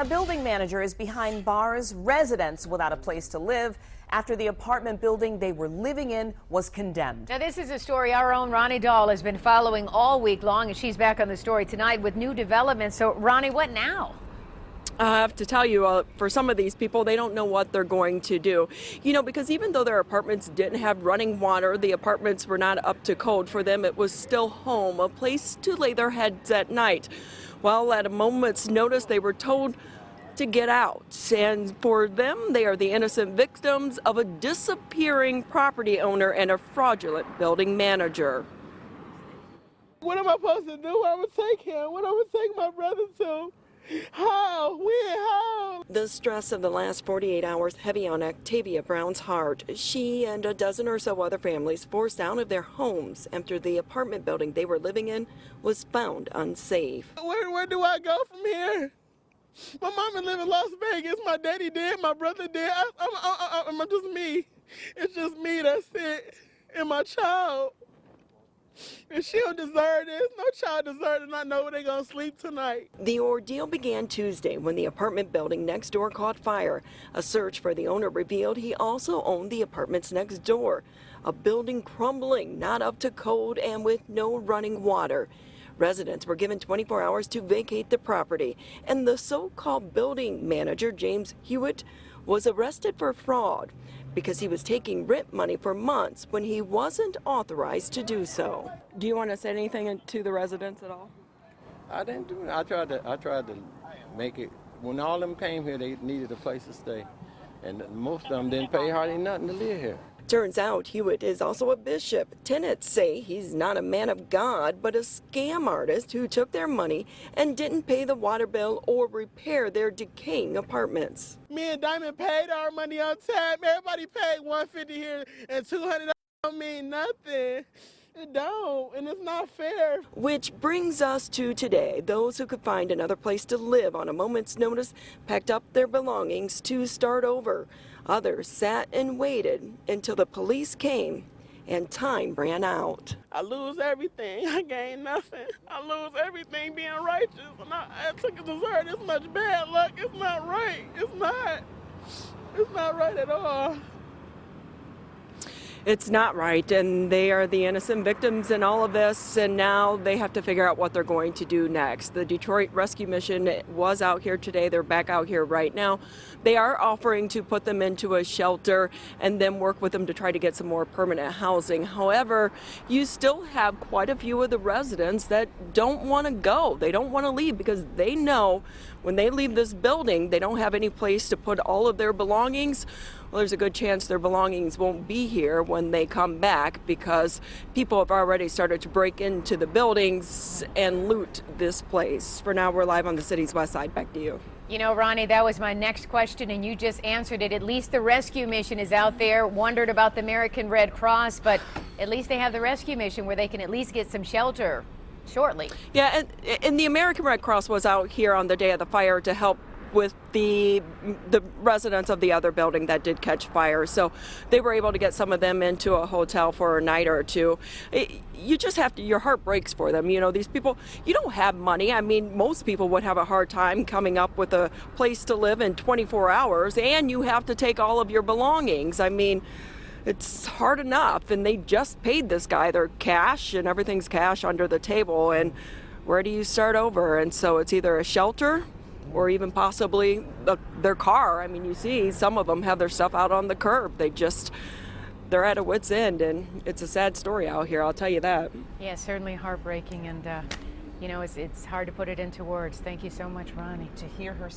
A building manager is behind bars residents without a place to live after the apartment building they were living in was condemned. Now, this is a story our own Ronnie Dahl has been following all week long, and she's back on the story tonight with new developments. So, Ronnie, what now? I have to tell you, for some of these people, they don't know what they're going to do. You know, because even though their apartments didn't have running water, the apartments were not up to code for them. It was still home, a place to lay their heads at night. Well, at a moment's notice, they were told to get out. And for them, they are the innocent victims of a disappearing property owner and a fraudulent building manager. What am I supposed to do? I would take him. What I would take my brother to? How? When? How? The stress of the last 48 hours heavy on Octavia Brown's heart. She and a dozen or so other families forced out of their homes after the apartment building they were living in was found unsafe. Where do I go from here? My mama live in Las Vegas. My daddy dead. My brother dead. I'm just me. It's just me. That's it. And my child. And she don't deserve this. No child deserves to not know where they're going to sleep tonight. The ordeal began Tuesday when the apartment building next door caught fire. A search for the owner revealed he also owned the apartments next door. A building crumbling, not up to code, and with no running water. Residents were given 24 hours to vacate the property, and the so-called building manager, James Hewitt, was arrested for fraud because he was taking rent money for months when he wasn't authorized to do so. Do you want to say anything to the residents at all? I didn't do it. I tried to make it. When all of them came here, they needed a place to stay, and most of them didn't pay hardly nothing to live here. Turns out Hewitt is also a bishop. Tenants say he's not a man of God, but a scam artist who took their money and didn't pay the water bill or repair their decaying apartments. Me and Diamond paid our money on time. Everybody paid $150 here and $200. Don't mean nothing. It don't, and it's not fair. Which brings us to today. Those who could find another place to live on a moment's notice packed up their belongings to start over. Others sat and waited until the police came and time ran out. I lose everything. I gain nothing. I lose everything being righteous. And I took it to deserve this much bad luck. It's not right. It's not. It's not right at all. It's not right, and they are the innocent victims in all of this, and now they have to figure out what they're going to do next. The Detroit Rescue Mission was out here today. They're back out here right now. They are offering to put them into a shelter and then work with them to try to get some more permanent housing. However, you still have quite a few of the residents that don't want to go. They don't want to leave because they know when they leave this building, they don't have any place to put all of their belongings. Well, there's a good chance their belongings won't be here when they come back because people have already started to break into the buildings and loot this place. For now, we're live on the city's west side. Back to you. You know, Ronnie, that was my next question, and you just answered it. At least the rescue mission is out there. Wondered about the American Red Cross, but at least they have the rescue mission where they can at least get some shelter shortly. Yeah, and the American Red Cross was out here on the day of the fire to help with the residents of the other building that did catch fire. So they were able to get some of them into a hotel for a night or two. You just have to, your heart breaks for them. You know, these people, you don't have money. I mean, most people would have a hard time coming up with a place to live in 24 hours, and you have to take all of your belongings. I mean, it's hard enough, and they just paid this guy their cash, and everything's cash under the table, and where do you start over? And so it's either a shelter or even possibly their car. I mean, you see some of them have their stuff out on the curb. They're at a wit's end, and it's a sad story out here, I'll tell you that. Yeah, certainly heartbreaking, and you know, it's hard to put it into words. Thank you so much, Ronnie. To hear her say